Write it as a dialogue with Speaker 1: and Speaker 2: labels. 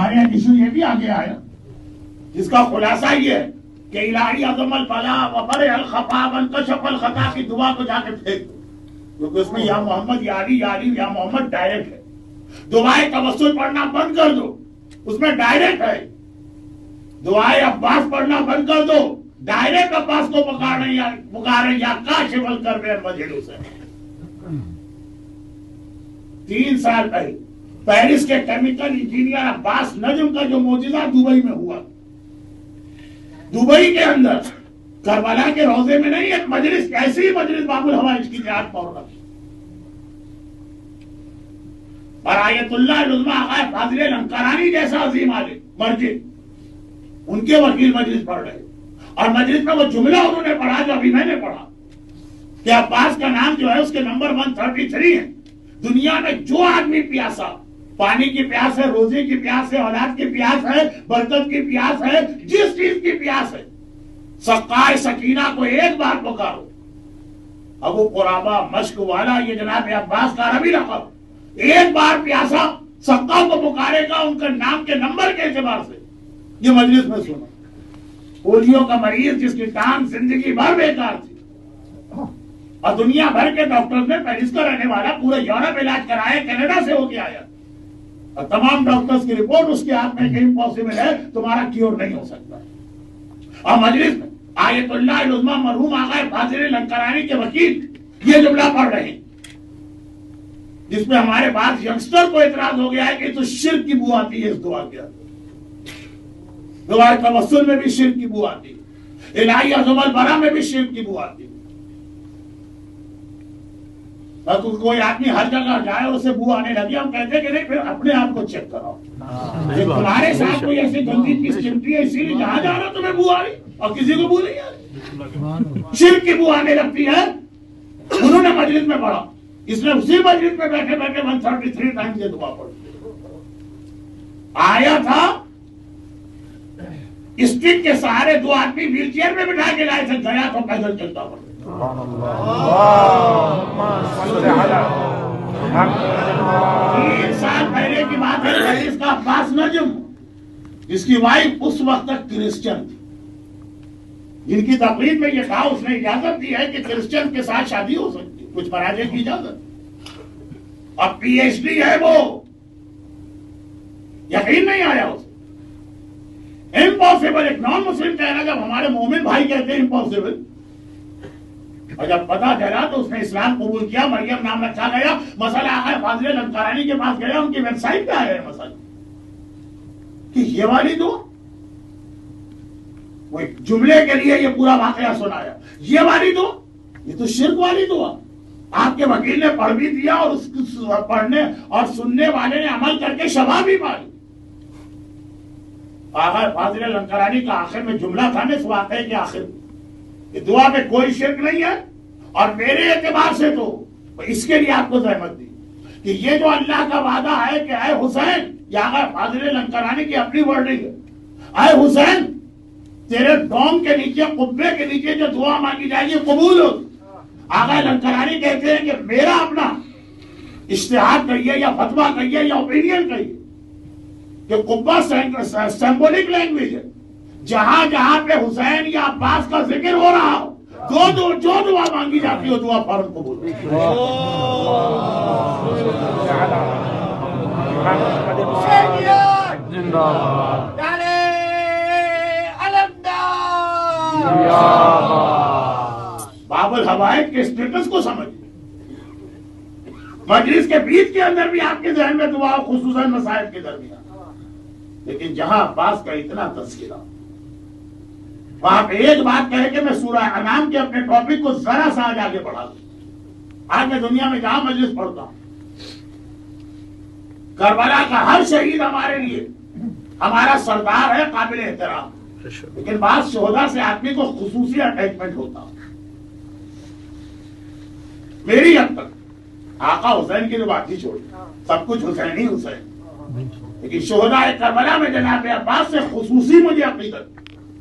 Speaker 1: हमारे यहाँ इशू ये भी आगे आया जिसका खुलासा ये है कि इलाही अज़मल फला वफर अल खफा वन कशफल खता की दुआ को जाके फेंक दो, क्योंकि उसमें या मोहम्मद यारी यारी या मोहम्मद डायरेक्ट है। दुआए तवस्सुल पढ़ना बंद कर दो, उसमें डायरेक्ट है। दुआए अब्बास पढ़ना बंद कर दो, डायरेक्ट अब्बास को पुकारे या काशिफल कर्ब मजहूर से। 3 साल पहले पेरिस के केमिकल इंजीनियर अब्बास नजम का जो मौजूदा दुबई में हुआ, दुबई के अंदर करबला के रोजे में नहीं, एक मजलिस, ऐसी ही मजलिस बाबुल हवाइज की जात पौड़ रखी और आयतुल्लाह उलमा आगा फाजिल लंकारानी जैसा अजीम आलिम मर्जी उनके वकील मजलिस पढ़ रहे और मजलिस में वो जुमला उन्होंने पढ़ा जो अभी मैंने पढ़ा कि अब्बास का नाम जो है उसके नंबर 133 है। दुनिया में जो आदमी प्यासा, पानी की प्यास है, रोजे की प्यास है, औलाद की प्यास है, बरकत की प्यास है, जिस चीज की प्यास है, सक्कार सकीना को एक बार पुकारो। अबू कुराबा मश्क वाला ये जनाब अब्बास का अरबी लक़ब, एक बार प्यासा सक्का को पुकारेगा उनका नाम के नंबर के एतबार से। ये मजलिस में सुना, पोलियो का मरीज जिसकी टांग जिंदगी भर बेकार थी और दुनिया भर के डॉक्टर्स ने, पेरिस का रहने वाला, पूरे यूरोप इलाज कराया, कनाडा से होके आया और तमाम डॉक्टर्स की रिपोर्ट उसके हाथ में इम्पॉसिबल है, तुम्हारा क्योर नहीं हो सकता। और मजलिस में आयतुल्लाह उलमा मरहूम आगा फाजिल लंकारानी के वकील ये जुमला पढ़ रहे हैं जिसमें हमारे पास यंगस्टर को इतराज हो गया है कि तो शिर्क की बू आती है इस दुआ के अंदर। दुआ तवस्सुल में भी शिर्क की बू आती है, इलाही अज़मल बरा में भी शिर्क की बू आती है। तो कोई आदमी हर जगह जाए उसे बू आने लगे, हम कहते कि नहीं, फिर अपने आप को चेक कराओ। तुम्हारे साथ कोई ऐसी गंदी चीज चिमटी है इसीलिए जहां जा रहा तुम्हें बू आ रही और किसी को बू नहीं आ रही, शिर्क की बू आने लगती है। उन्होंने मजलिस में पढ़ा, इसने उसी मस्जिद में बैठे बैठे 133 टाइम्स ये दुआ पढ़ी। आया था स्टिक के सहारे, 2 आदमी व्हील चेयर में बिठा के लाए थे, गया तो पैदल चलता पड़ा। 3 साल पहले की बात है, इसका अब्बास नजम, जिसकी वाइफ उस वक्त तक क्रिश्चियन थी, जिनकी तकरीर में यह कहा उसने इजाजत दी है कि क्रिश्चियन के साथ शादी हो सकती है, कुछ पराजय की इजाजत। अब पीएचडी है वो, यकीन नहीं आया उसे। इम्पॉसिबल, एक नॉन मुस्लिम कह रहा, जब हमारे मोमिन भाई कहते हैं इम्पॉसिबल, और जब पता चला तो उसने इस्लाम कबूल किया, मरियम नाम रखा गया। मसला आगा फाजिल लंकारानी के पास गया, उनकी वेबसाइट पे आया है मसला कि ये वाली दुआ, वो एक जुमले के लिए ये पूरा वाकया सुनाया, ये वाली दुआ, ये तो शिर्क वाली दुआ। आपके वकील ने पढ़ भी दिया और उसको पढ़ने और सुनने वाले ने अमल करके शबा भी पाई। आगा फाजिल लंकारानी का आखिर में जुमला था, इस वाकये के आखिर में, दुआ में कोई शिर्क नहीं है और मेरे एतबार से तो इसके लिए आपको जहमत दी कि ये जो अल्लाह का वादा है कि आए हुसैन, या आगा फाजिल लंकारानी की अपनी वर्डिंग है, आए हुसैन तेरे डोम के नीचे, कुब्बे के नीचे जो दुआ मांगी जाएगी कबूल हो। आगा लंकारानी कहते हैं कि मेरा अपना इश्तिहाद कहिए या फतवा कहिए या ओपिनियन कहिए कि कुब्बा सिंबॉलिक लैंग्वेज है, जहां जहां पे हुसैन या अब्बास का जिक्र हो रहा हो, जो दुआ मांगी जाती हो दुआ फौरन कबूल। बाबुल हवाइज के स्टेटस को समझिए। मजलिस के बीच के अंदर भी आपके जहन में दुआ, खुसूसन मसाइब के दरमियान, लेकिन जहां अब्बास का इतना तस्करा, वहां पे एक बात कहे कि मैं सूरह अनाम के अपने टॉपिक को जरा सा आगे बढ़ा दूं। आज मैं दुनिया में जहां मजलिस पढ़ता हूं, करबला का हर शहीद हमारे लिए हमारा सरदार है, काबिल एहतराम, लेकिन बात शोहदा से आदमी को खुसूसी अटैचमेंट होता। मेरी हद तक आका हुसैन की तो बात ही छोड़ी, सब कुछ हुसैन ही हुसैन, लेकिन शोहदा करबला में जनाब अब्बास से खुसूसी मुझे अकीदत